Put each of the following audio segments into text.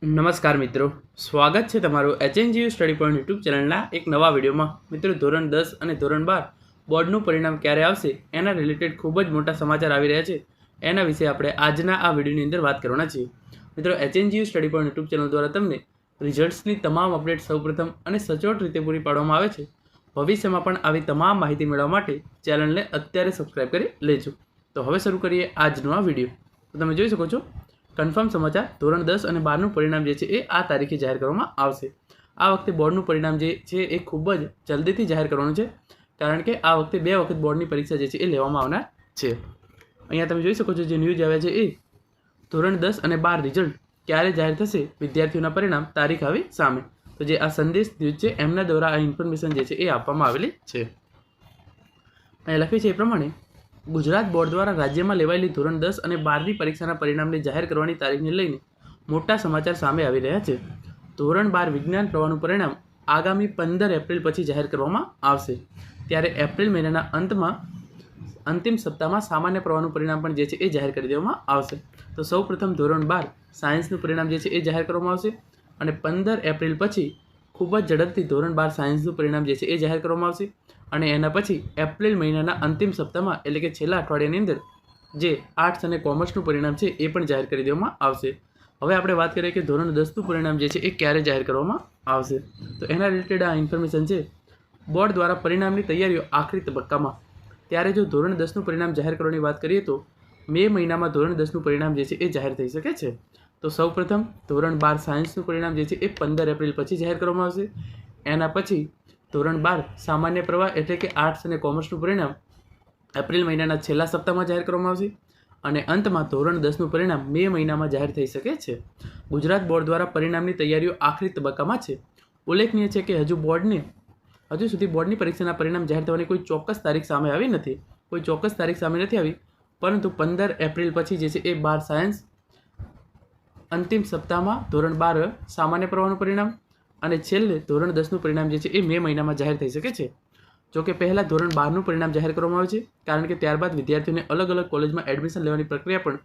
નમસ્કાર મિત્રો, સ્વાગત છે તમારું HNGU સ્ટડી પોઈન્ટ યુટ્યુબ ચેનલના એક નવા વિડીયોમાં. મિત્રો, ધોરણ 10 અને ધોરણ 12 બોર્ડનું પરિણામ ક્યારે આવશે એના રિલેટેડ ખૂબ જ મોટા સમાચાર આવી રહ્યા છે. એના વિશે આપણે આજના આ વિડીયોની અંદર વાત કરવાના છીએ. મિત્રો, HNGU study point YouTube channel દ્વારા તમને રિઝલ્ટ્સની તમામ અપડેટ સૌપ્રથમ અને સચોટ રીતે પૂરી પાડવામાં આવે છે. ભવિષ્યમાં પણ આવી તમામ માહિતી મેળવવા માટે ચેનલને અત્યારે સબસ્ક્રાઈબ કરી લેજો. તો હવે શરૂ કરીએ આજનો આ વિડીયો. તો તમે જોઈ શકો છો, કન્ફર્મ સમાચાર ધોરણ 10 અને 12નું પરિણામ જે છે એ આ તારીખે જાહેર કરવામાં આવશે. આ વખતે બોર્ડનું પરિણામ જે છે એ ખૂબ જ જલ્દીથી જાહેર કરવાનું છે, કારણ કે આ વખતે 2 વખત બોર્ડની પરીક્ષા જે છે એ લેવામાં આવનાર છે. અહીંયા તમે જોઈ શકો છો, જે ન્યૂઝ આવ્યા છે એ ધોરણ 10 અને 12 રિઝલ્ટ ક્યારે જાહેર થશે, વિદ્યાર્થીઓના પરિણામ તારીખ આવી સામે. તો જે આ સંદેશ ન્યૂઝ છે એમના દ્વારા આ ઇન્ફોર્મેશન જે છે એ આપવામાં આવેલી છે. અહીંયા લખ્યું છે એ પ્રમાણે ગુજરાત બોર્ડ દ્વારા રાજ્યમાં લેવાયેલી ધોરણ 10 અને 12ની પરીક્ષાના પરિણામને જાહેર કરવાની તારીખને લઈને મોટા સમાચાર સામે આવી રહ્યા છે. ધોરણ 12 વિજ્ઞાન પ્રવાહનું પરિણામ આગામી 15 એપ્રિલ પછી જાહેર કરવામાં આવશે. ત્યારે એપ્રિલ મહિનાના અંતમાં અંતિમ સપ્તાહમાં સામાન્ય પ્રવાહનું પરિણામ પણ જે છે એ જાહેર કરી દેવામાં આવશે. તો સૌપ્રથમ ધોરણ 12 સાયન્સનું પરિણામ જે છે એ જાહેર કરવામાં આવશે અને 15 એપ્રિલ પછી ખૂબ જ ઝડપથી ધોરણ 12 સાયન્સનું પરિણામ જે છે એ જાહેર કરવામાં આવશે. અને એના પછી એપ્રિલ મહિનાના અંતિમ સપ્તાહમાં એટલે કે છેલ્લા અઠવાડિયાની અંદર જે આર્ટ્સ અને કોમર્સનું પરિણામ છે એ પણ જાહેર કરી દેવામાં આવશે. હવે આપણે વાત કરીએ કે ધોરણ 10નું પરિણામ જે છે એ ક્યારે જાહેર કરવામાં આવશે. તો એના રિલેટેડ આ ઇન્ફોર્મેશન છે. બોર્ડ દ્વારા પરિણામની તૈયારીઓ આખરી તબક્કામાં. ત્યારે જો ધોરણ 10નું પરિણામ જાહેર કરવાની વાત કરીએ તો મે મહિનામાં ધોરણ 10નું પરિણામ જે છે એ જાહેર થઈ શકે છે. તો સૌપ્રથમ ધોરણ 12 સાયન્સનું પરિણામ જે છે એ 15 એપ્રિલ પછી જાહેર કરવામાં આવશે. એના પછી ધોરણ 12 સામાન્ય પ્રવાહ એટલે કે આર્ટ્સ અને કોમર્સનું પરિણામ એપ્રિલ મહિનાના છેલ્લા સપ્તાહમાં જાહેર કરવામાં આવશે અને અંતમાં ધોરણ 10નું પરિણામ મે મહિનામાં જાહેર થઈ શકે છે. ગુજરાત બોર્ડ દ્વારા પરિણામની તૈયારીઓ આખરી તબક્કામાં છે. ઉલ્લેખનીય છે કે હજુ સુધી બોર્ડની પરીક્ષાના પરિણામ જાહેર થવાની કોઈ ચોક્કસ તારીખ સામે આવી નથી. કોઈ ચોક્કસ તારીખ સામે નથી આવી, પરંતુ 15 એપ્રિલ પછી જે છે એ 12 સાયન્સ અંતિમ સપ્તાહમાં ધોરણ 12 સામાન્ય પ્રવાહનું પરિણામ અને છેલ્લે ધોરણ 10નું પરિણામ જે છે એ મે મહિનામાં જાહેર થઈ શકે છે. જોકે પહેલાં ધોરણ 12નું પરિણામ જાહેર કરવામાં આવે છે, કારણ કે ત્યારબાદ વિદ્યાર્થીઓને અલગ અલગ કોલેજમાં એડમિશન લેવાની પ્રક્રિયા પણ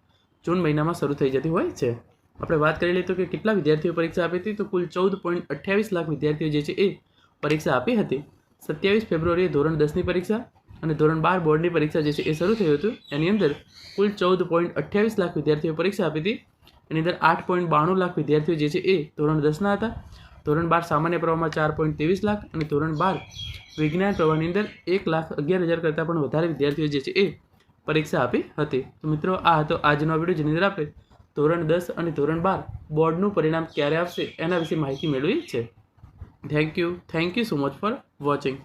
જૂન મહિનામાં શરૂ થઈ જતી હોય છે. આપણે વાત કરી લઈએ તો કે કેટલા વિદ્યાર્થીઓ પરીક્ષા આપી હતી, તો કુલ 14.28 લાખ વિદ્યાર્થીઓ જે છે એ પરીક્ષા આપી હતી. 27 ફેબ્રુઆરીએ ધોરણ 10ની પરીક્ષા અને ધોરણ 12 બોર્ડની પરીક્ષા જે છે એ શરૂ થયું હતું. એની અંદર કુલ 14.28 લાખ વિદ્યાર્થીઓ પરીક્ષા આપી હતી. એની અંદર 8.92 લાખ વિદ્યાર્થીઓ જે છે એ ધોરણ 10ના હતા. ધોરણ 12 સામાન્ય પ્રવાહમાં 4.23 લાખ અને ધોરણ 12 વિજ્ઞાન પ્રવાહની અંદર 1,11,000 કરતાં પણ વધારે વિદ્યાર્થીઓ જે છે એ પરીક્ષા આપી હતી. તો મિત્રો, આ હતો આજનો વિડીયો, જેની અંદર આપણે ધોરણ 10 અને ધોરણ 12 બોર્ડનું પરિણામ ક્યારે આવશે એના વિશે માહિતી મેળવી છે. Thank you so much for watching.